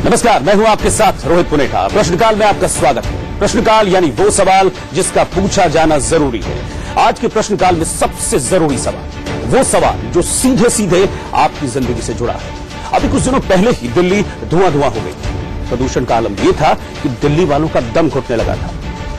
नमस्कार, मैं हूं आपके साथ रोहित पुनेठा। प्रश्नकाल में आपका स्वागत है। प्रश्नकाल यानी वो सवाल जिसका पूछा जाना जरूरी है। आज के प्रश्नकाल में सबसे जरूरी सवाल, वो सवाल जो सीधे सीधे आपकी जिंदगी से जुड़ा है। अभी कुछ दिनों पहले ही दिल्ली धुआं धुआं हो गई। प्रदूषण का आलम यह था कि दिल्ली वालों का दम घुटने लगा था।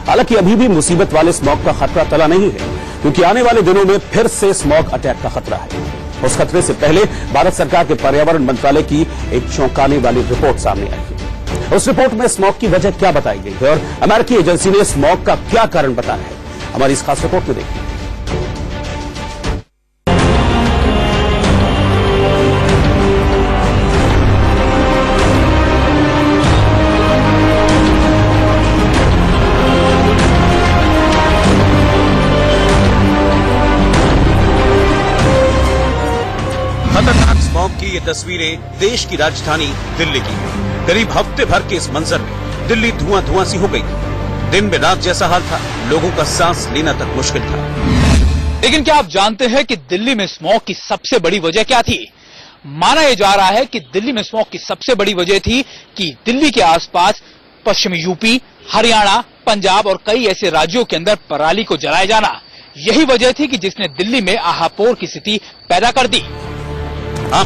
हालांकि अभी भी मुसीबत वाले स्मॉग का खतरा टला नहीं है, क्योंकि आने वाले दिनों में फिर से स्मॉग अटैक का खतरा है। उस खतरे से पहले भारत सरकार के पर्यावरण मंत्रालय की एक चौंकाने वाली रिपोर्ट सामने आई है। उस रिपोर्ट में स्मॉग की वजह क्या बताई गई है और अमेरिकी एजेंसी ने स्मॉग का क्या कारण बताया है, हमारी इस खास रिपोर्ट में देखिए। खतरनाक स्मॉग की ये तस्वीरें देश की राजधानी दिल्ली की हैं। करीब हफ्ते भर के इस मंजर में दिल्ली धुआं धुआं सी हो गई। दिन में रात जैसा हाल था, लोगों का सांस लेना तक मुश्किल था। लेकिन क्या आप जानते हैं कि दिल्ली में स्मॉग की सबसे बड़ी वजह क्या थी? माना यह जा रहा है कि दिल्ली में स्मॉग की सबसे बड़ी वजह थी कि दिल्ली के आसपास पश्चिमी यूपी, हरियाणा, पंजाब और कई ऐसे राज्यों के अंदर पराली को जलाया जाना, यही वजह थी कि जिसने दिल्ली में आहापोर की स्थिति पैदा कर दी।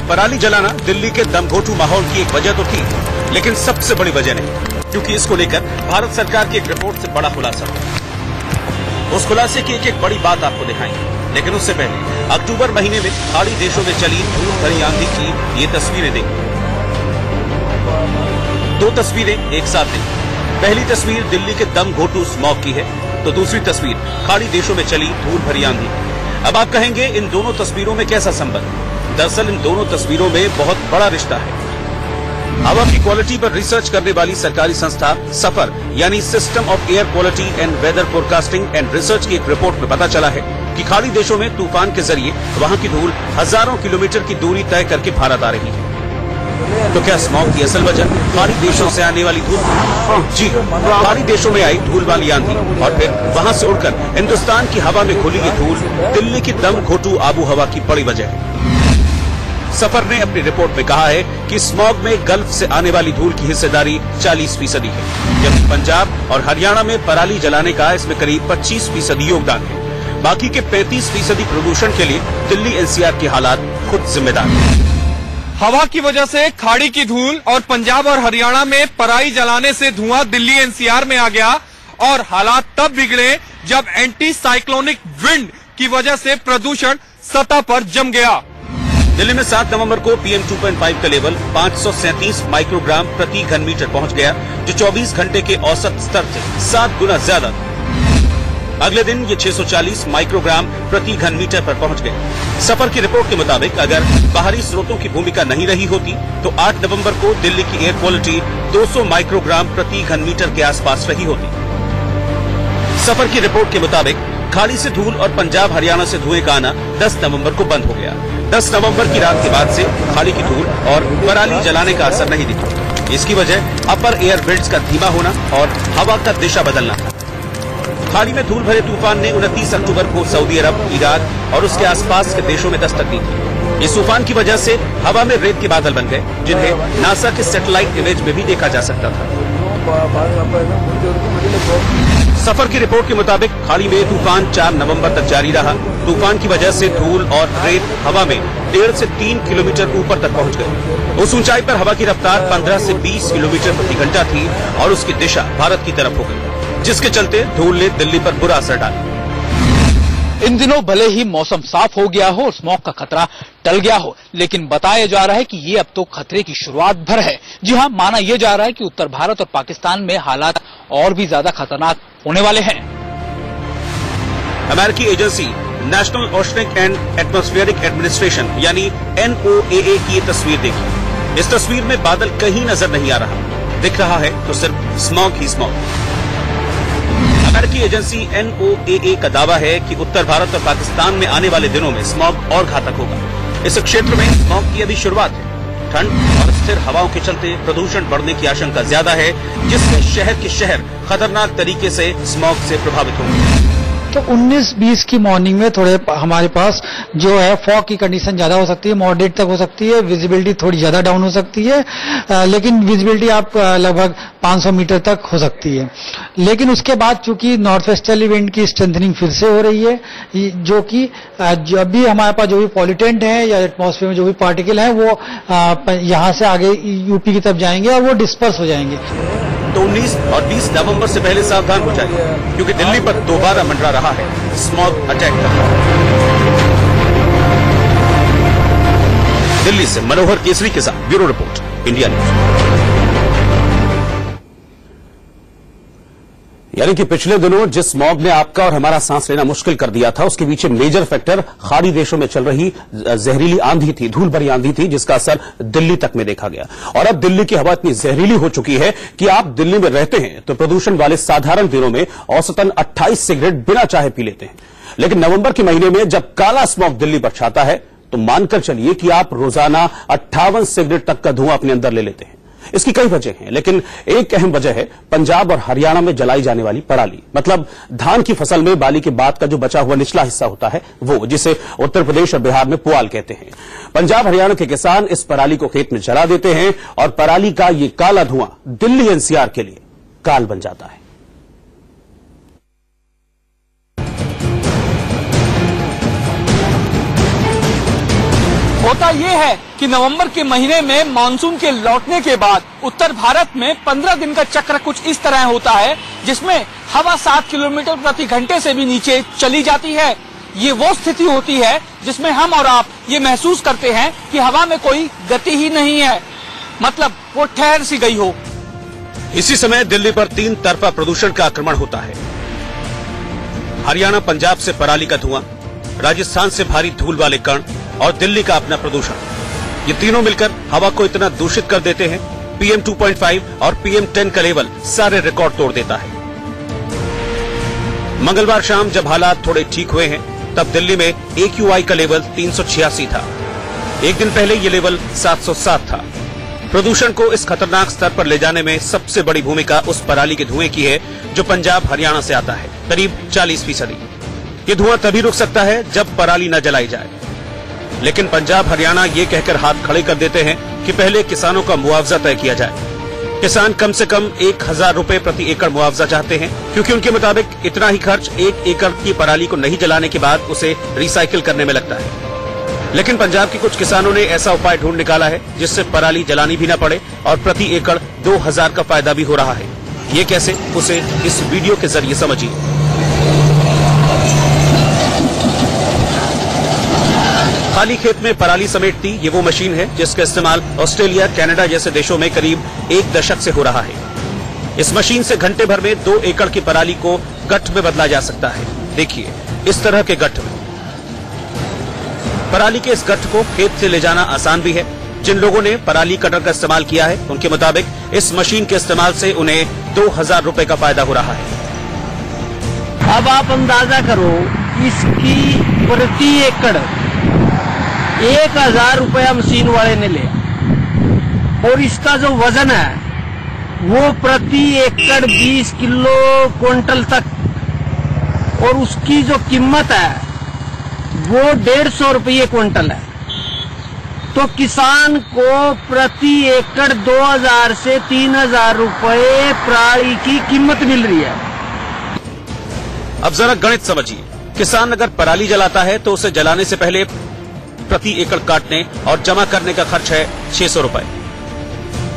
पराली जलाना दिल्ली के दमघोटू माहौल की एक वजह तो थी, लेकिन सबसे बड़ी वजह नहीं, क्योंकि इसको लेकर भारत सरकार की एक रिपोर्ट से बड़ा खुलासा हुआ। उस खुलासे की एक बड़ी बात आपको दिखाएंगे, लेकिन उससे पहले अक्टूबर महीने में खाड़ी देशों में चली धूल भरी आंधी की ये तस्वीरें देखिए। दो तस्वीरें एक साथ देखिए। पहली तस्वीर दिल्ली के दमघोटू स्मॉग की है, तो दूसरी तस्वीर खाड़ी देशों में चली धूल भरी आंधी। अब आप कहेंगे इन दोनों तस्वीरों में कैसा संबंध? दरअसल इन दोनों तस्वीरों में बहुत बड़ा रिश्ता है। हवा की क्वालिटी पर रिसर्च करने वाली सरकारी संस्था सफर यानी system of air quality and weather forecasting and research की एक रिपोर्ट में पता चला है कि खाड़ी देशों में तूफान के जरिए वहां की धूल हजारों किलोमीटर की दूरी तय करके भारत आ रही है। तो क्या स्मॉग की असल वजह खाड़ी देशों से आने वाली धूल? जी, खाड़ी देशों में आई धूल वाली आंधी और फिर वहां से उड़कर हिंदुस्तान की हवा में घुली ये धूल दिल्ली की दमघोटू आबो हवा की बड़ी वजह है। सफर ने अपनी रिपोर्ट में कहा है कि स्मॉग में गल्फ से आने वाली धूल की हिस्सेदारी 40% है, जबकि पंजाब और हरियाणा में पराली जलाने का इसमें करीब 25% योगदान है। बाकी के 35% प्रदूषण के लिए दिल्ली एनसीआर के हालात खुद जिम्मेदार हैं। हवा की वजह से खाड़ी की धूल और पंजाब और हरियाणा में पराली जलाने से धुआं दिल्ली एनसीआर में आ गया और हालात तब बिगड़े जब एंटी साइक्लोनिक विंड की वजह से प्रदूषण सतह पर जम गया। दिल्ली में 7 नवंबर को PM 2.5 का लेवल 537 माइक्रोग्राम प्रति घन मीटर पहुंच गया, जो 24 घंटे के औसत स्तर से 7 गुना ज्यादा था। अगले दिन ये 640 माइक्रोग्राम प्रति घन मीटर पर पहुंच गए। सफर की रिपोर्ट के मुताबिक अगर बाहरी स्रोतों की भूमिका नहीं रही होती तो 8 नवंबर को दिल्ली की एयर क्वालिटी 200 माइक्रोग्राम प्रति घन मीटर के आसपास रही होती। सफर की रिपोर्ट के मुताबिक खाड़ी से धूल और पंजाब हरियाणा से धुएं का आना 10 नवंबर को बंद हो गया। 10 नवंबर की रात के बाद से खाड़ी की धूल और पराली जलाने का असर नहीं दिखा। इसकी वजह अपर एयर विंड्स का धीमा होना और हवा का दिशा बदलना था। खाड़ी में धूल भरे तूफान ने 29 अक्टूबर को सऊदी अरब, इराक और उसके आसपास के देशों में दस्तक दी थी। इस तूफान की वजह से हवा में रेत के बादल बन गए, जिन्हें नासा के सैटेलाइट इमेज में भी देखा जा सकता था। सफर की रिपोर्ट के मुताबिक खाड़ी में तूफान 4 नवंबर तक जारी रहा। तूफान की वजह से धूल और रेत हवा में 1.5 से 3 किलोमीटर ऊपर तक पहुंच गए। उस ऊंचाई पर हवा की रफ्तार 15 से 20 किलोमीटर प्रति घंटा थी और उसकी दिशा भारत की तरफ हो गई, जिसके चलते धूल ने दिल्ली पर बुरा असर डाला। इन दिनों भले ही मौसम साफ हो गया हो और स्मॉग का खतरा टल गया हो, लेकिन बताया जा रहा है कि ये अब तो खतरे की शुरुआत भर है। जी हाँ, माना यह जा रहा है कि उत्तर भारत और पाकिस्तान में हालात और भी ज्यादा खतरनाक होने वाले हैं। अमेरिकी agency national oceanic and atmospheric administration यानी NOAA की ये तस्वीर देखिए। इस तस्वीर में बादल कहीं नजर नहीं आ रहा, दिख रहा है तो सिर्फ स्मॉग ही स्मॉग। अमेरिकी एजेंसी NOAA का दावा है कि उत्तर भारत और पाकिस्तान में आने वाले दिनों में स्मॉग और घातक होगा। इस क्षेत्र में स्मॉग की अभी शुरुआत है। ठंड और स्थिर हवाओं के चलते प्रदूषण बढ़ने की आशंका ज्यादा है, जिससे शहर के शहर खतरनाक तरीके से स्मॉग से प्रभावित होंगे। तो 19-20 की मॉर्निंग में थोड़े हमारे पास जो है फॉग की कंडीशन ज्यादा हो सकती है, मॉडरेट तक हो सकती है, विजिबिलिटी थोड़ी ज्यादा डाउन हो सकती है, लेकिन विजिबिलिटी आप लगभग 500 मीटर तक हो सकती है। लेकिन उसके बाद चूंकि नॉर्थ वेस्टर्ली विंड की स्ट्रेंथनिंग फिर से हो रही है, जो कि जब भी हमारे पास जो भी पॉल्यूटेंट है या एटमॉस्फेयर में जो भी पार्टिकल है वो यहाँ से आगे यूपी की तरफ जाएंगे और वो डिस्पर्स हो जाएंगे। तो 19 और 20 नवंबर से पहले सावधान हो जाइए, क्योंकि दिल्ली पर दोबारा मंडरा रहा है स्मॉग अटैक का। दिल्ली से मनोहर केसरी के साथ ब्यूरो रिपोर्ट, इंडिया न्यूज। यानी कि पिछले दिनों जिस स्मॉग ने आपका और हमारा सांस लेना मुश्किल कर दिया था, उसके पीछे मेजर फैक्टर खाड़ी देशों में चल रही जहरीली आंधी थी, धूल भरी आंधी थी, जिसका असर दिल्ली तक में देखा गया। और अब दिल्ली की हवा इतनी जहरीली हो चुकी है कि आप दिल्ली में रहते हैं तो प्रदूषण वाले साधारण दिनों में औसतन 28 सिगरेट बिना चाहे पी लेते हैं, लेकिन नवंबर के महीने में जब काला स्मॉग दिल्ली पर छाता है तो मानकर चलिए कि आप रोजाना 58 सिगरेट तक का धुआं अपने अंदर ले लेते हैं। इसकी कई वजह हैं, लेकिन एक अहम वजह है पंजाब और हरियाणा में जलाई जाने वाली पराली, मतलब धान की फसल में बाली के बाद का जो बचा हुआ निचला हिस्सा होता है वो, जिसे उत्तर प्रदेश और बिहार में पुआल कहते हैं। पंजाब हरियाणा के किसान इस पराली को खेत में जला देते हैं और पराली का ये काला धुआं दिल्ली एनसीआर के लिए काल बन जाता है। होता यह है कि नवंबर के महीने में मानसून के लौटने के बाद उत्तर भारत में 15 दिन का चक्र कुछ इस तरह होता है, जिसमें हवा 7 किलोमीटर प्रति घंटे से भी नीचे चली जाती है। ये वो स्थिति होती है जिसमें हम और आप ये महसूस करते हैं कि हवा में कोई गति ही नहीं है, मतलब वो ठहर सी गई हो। इसी समय दिल्ली पर 3 तरफा प्रदूषण का आक्रमण होता है। हरियाणा पंजाब से पराली का धुआं, राजस्थान से भारी धूल वाले कण और दिल्ली का अपना प्रदूषण, ये तीनों मिलकर हवा को इतना दूषित कर देते हैं, PM 2.5 और PM 10 का लेवल सारे रिकॉर्ड तोड़ देता है। मंगलवार शाम जब हालात थोड़े ठीक हुए हैं, तब दिल्ली में AQI का लेवल 386 था। एक दिन पहले ये लेवल 707 था। प्रदूषण को इस खतरनाक स्तर पर ले जाने में सबसे बड़ी भूमिका उस पराली के धुएं की है जो पंजाब हरियाणा से आता है, करीब 40%। ये धुआं तभी रुक सकता है जब पराली न जलाई जाए, लेकिन पंजाब हरियाणा ये कहकर हाथ खड़े कर देते हैं कि पहले किसानों का मुआवजा तय किया जाए। किसान कम से कम 1000 रुपए प्रति एकड़ मुआवजा चाहते हैं, क्योंकि उनके मुताबिक इतना ही खर्च 1 एकड़ की पराली को नहीं जलाने के बाद उसे रिसाइकिल करने में लगता है। लेकिन पंजाब के कुछ किसानों ने ऐसा उपाय ढूंढ निकाला है जिससे पराली जलानी भी न पड़े और प्रति एकड़ 2000 का फायदा भी हो रहा है। ये कैसे, उसे इस वीडियो के जरिए समझिए। खाली खेत में पराली समेटती ये वो मशीन है जिसका इस्तेमाल ऑस्ट्रेलिया, कनाडा जैसे देशों में करीब 1 दशक से हो रहा है। इस मशीन से घंटे भर में 2 एकड़ की पराली को गट्ठ में बदला जा सकता है। देखिए, इस तरह के गट्ठ में पराली के इस गट्ठ को खेत से ले जाना आसान भी है। जिन लोगों ने पराली कटर का इस्तेमाल किया है, उनके मुताबिक इस मशीन के इस्तेमाल से उन्हें 2000 रुपए का फायदा हो रहा है। अब आप अंदाजा करो, इसकी प्रति एकड़ 1000 रुपया मशीन वाले ने लिया और इसका जो वजन है वो प्रति एकड़ 20 किलो क्विंटल तक, और उसकी जो कीमत है वो 150 रुपये क्विंटल है। तो किसान को प्रति एकड़ 2000 से 3000 रुपये पराली की कीमत मिल रही है। अब जरा गणित समझिए। किसान अगर पराली जलाता है तो उसे जलाने से पहले प्रति एकड़ काटने और जमा करने का खर्च है 600 रुपए।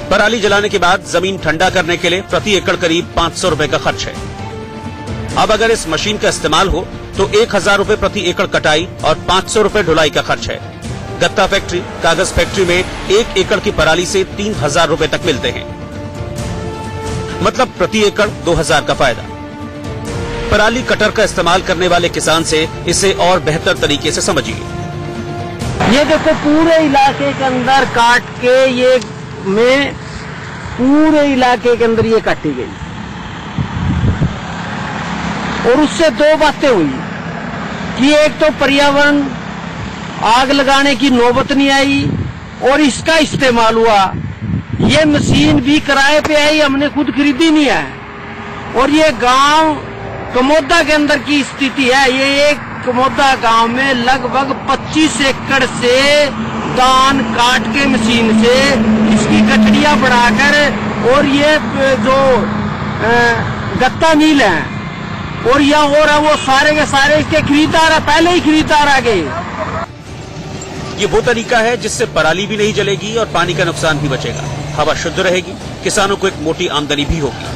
पराली जलाने के बाद जमीन ठंडा करने के लिए प्रति एकड़ करीब 500 रुपए का खर्च है। अब अगर इस मशीन का इस्तेमाल हो तो 1000 रुपए प्रति एकड़ कटाई और 500 रुपए ढुलाई का खर्च है। गत्ता फैक्ट्री, कागज फैक्ट्री में 1 एकड़ की पराली से 3000 रुपए तक मिलते हैं, मतलब प्रति एकड़ 2000 का फायदा। पराली कटर का इस्तेमाल करने वाले किसान से इसे और बेहतर तरीके से समझिए। ये देखो, पूरे इलाके के अंदर काट के ये में पूरे इलाके के अंदर ये काटी गई, और उससे 2 बातें हुई कि एक तो पर्यावरण आग लगाने की नौबत नहीं आई और इसका इस्तेमाल हुआ। ये मशीन भी किराए पे आई, हमने खुद खरीदी नहीं है, और ये गांव कमोदा के अंदर की स्थिति है। ये एक कमोदा गांव में लगभग 25 एकड़ से धान काट के मशीन से इसकी गठड़ियां बढ़ाकर और ये जो गत्ता मिल है और यह हो रहा वो सारे के सारे इसके खरीदार है, पहले ही खरीदार आ गए। ये वो तरीका है जिससे पराली भी नहीं जलेगी और पानी का नुकसान भी बचेगा, हवा शुद्ध रहेगी, किसानों को एक मोटी आमदनी भी होगी।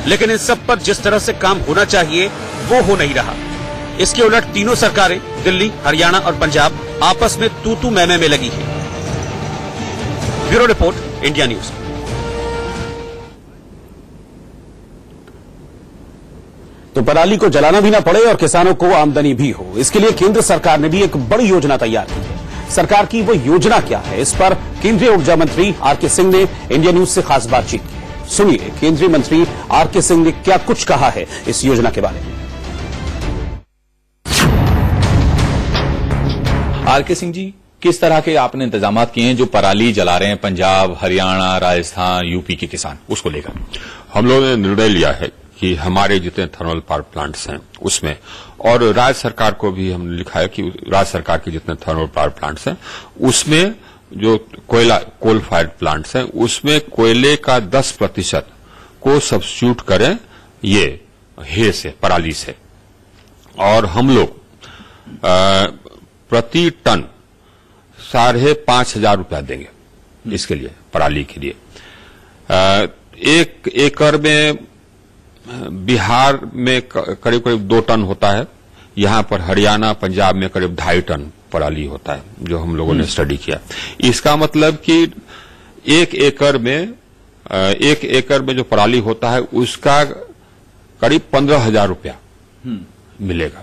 लेकिन इन सब पर जिस तरह से काम होना चाहिए वो हो नहीं रहा। इसके उलट तीनों सरकारें दिल्ली, हरियाणा और पंजाब आपस में तू मैं में लगी है। Bureau report, India news. तो पराली को जलाना भी ना पड़े और किसानों को आमदनी भी हो, इसके लिए केंद्र सरकार ने भी एक बड़ी योजना तैयार की है। सरकार की वो योजना क्या है, इस पर केंद्रीय ऊर्जा मंत्री आर.के. सिंह ने इंडिया न्यूज से खास बातचीत की। सुनिए केंद्रीय मंत्री आर.के. सिंह ने क्या कुछ कहा है इस योजना के बारे में। आर.के. सिंह जी, किस तरह के आपने इंतजाम किए हैं जो पराली जला रहे हैं पंजाब, हरियाणा, राजस्थान, यूपी के किसान, उसको लेकर? हम लोगों ने निर्णय लिया है कि हमारे जितने थर्मल पावर प्लांट्स हैं उसमें, और राज्य सरकार को भी हमने लिखा है कि राज्य सरकार के जितने थर्मल पावर प्लांट्स हैं उसमें जो कोल फायर्ड प्लांट्स हैं उसमें कोयले का 10% को सब्स्टिट्यूट करें ये हे से, पराली से। और हम लोग प्रति टन 5,500 रुपया देंगे इसके लिए, पराली के लिए। 1 एकड़ में बिहार में करीब करीब 2 टन होता है, यहां पर हरियाणा, पंजाब में करीब 2.5 टन पराली होता है, जो हम लोगों ने स्टडी किया। इसका मतलब कि 1 एकड़ में जो पराली होता है उसका करीब 15,000 रुपया मिलेगा।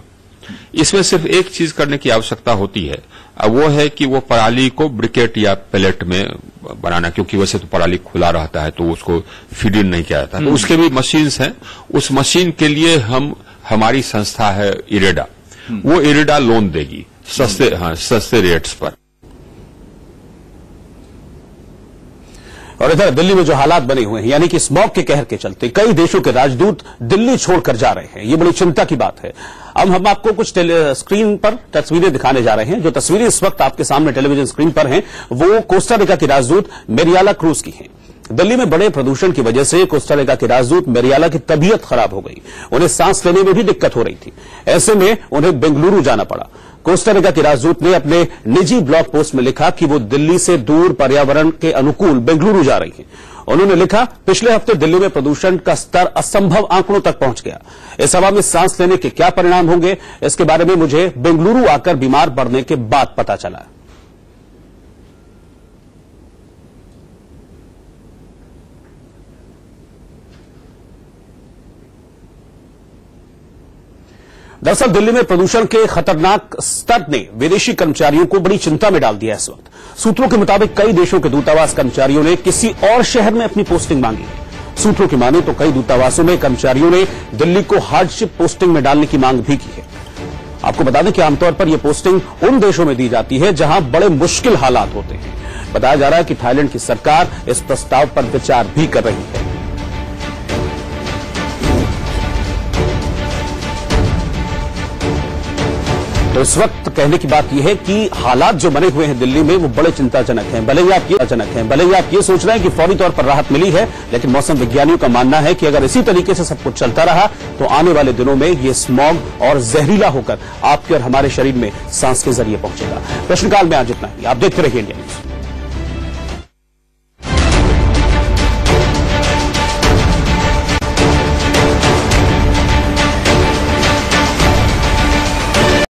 इसमें सिर्फ एक चीज करने की आवश्यकता होती है, वो है कि वो पराली को ब्रिकेट या पैलेट में बनाना, क्योंकि वैसे तो पराली खुला रहता है तो उसको फीड इन नहीं किया जाता। तो उसके भी मशीन्स हैं। उस मशीन के लिए हमारी संस्था है इरेडा, वो इरेडा लोन देगी सस्ते रेट्स पर। और इधर दिल्ली में जो हालात बने हुए हैं, यानी कि स्मॉग के कहर के चलते कई देशों के राजदूत दिल्ली छोड़कर जा रहे हैं, ये बड़ी चिंता की बात है। अब हम आपको कुछ स्क्रीन पर तस्वीरें दिखाने जा रहे हैं। जो तस्वीरें इस वक्त आपके सामने टेलीविजन स्क्रीन पर हैं वो कोस्टारिका की राजदूत मेरियाला क्रूज की हैं। दिल्ली में बड़े प्रदूषण की वजह से कोस्टारिका के राजदूत मेरियाला की तबीयत खराब हो गई, उन्हें सांस लेने में भी दिक्कत हो रही थी। ऐसे में उन्हें बेंगलुरु जाना पड़ा। कोस्टारिका के राजदूत ने अपने निजी ब्लॉग पोस्ट में लिखा कि वो दिल्ली से दूर पर्यावरण के अनुकूल बेंगलुरु जा रही हैं। उन्होंने लिखा, पिछले हफ्ते दिल्ली में प्रदूषण का स्तर असंभव आंकड़ों तक पहुंच गया। इस हवा में सांस लेने के क्या परिणाम होंगे, इसके बारे में मुझे बेंगलुरु आकर बीमार पड़ने के बाद पता चला। दरअसल दिल्ली में प्रदूषण के खतरनाक स्तर ने विदेशी कर्मचारियों को बड़ी चिंता में डाल दिया है। इस वक्त सूत्रों के मुताबिक कई देशों के दूतावास कर्मचारियों ने किसी और शहर में अपनी पोस्टिंग मांगी है। सूत्रों की माने तो कई दूतावासों में कर्मचारियों ने दिल्ली को हार्डशिप पोस्टिंग में डालने की मांग भी की है। आपको बता दें कि आमतौर पर यह पोस्टिंग उन देशों में दी जाती है जहां बड़े मुश्किल हालात होते हैं। बताया जा रहा है कि थाईलैंड की सरकार इस प्रस्ताव पर विचार भी कर रही है। तो इस वक्त कहने की बात यह है कि हालात जो बने हुए हैं दिल्ली में वो बड़े चिंताजनक हैं। भले ही आप ये सोच रहे हैं कि फौरी तौर पर राहत मिली है, लेकिन मौसम विज्ञानियों का मानना है कि अगर इसी तरीके से सब कुछ चलता रहा तो आने वाले दिनों में ये स्मॉग और जहरीला होकर आपके और हमारे शरीर में सांस के जरिए पहुंचेगा। प्रश्नकाल में आज इतना ही। आप देखते रहिए इंडिया न्यूज।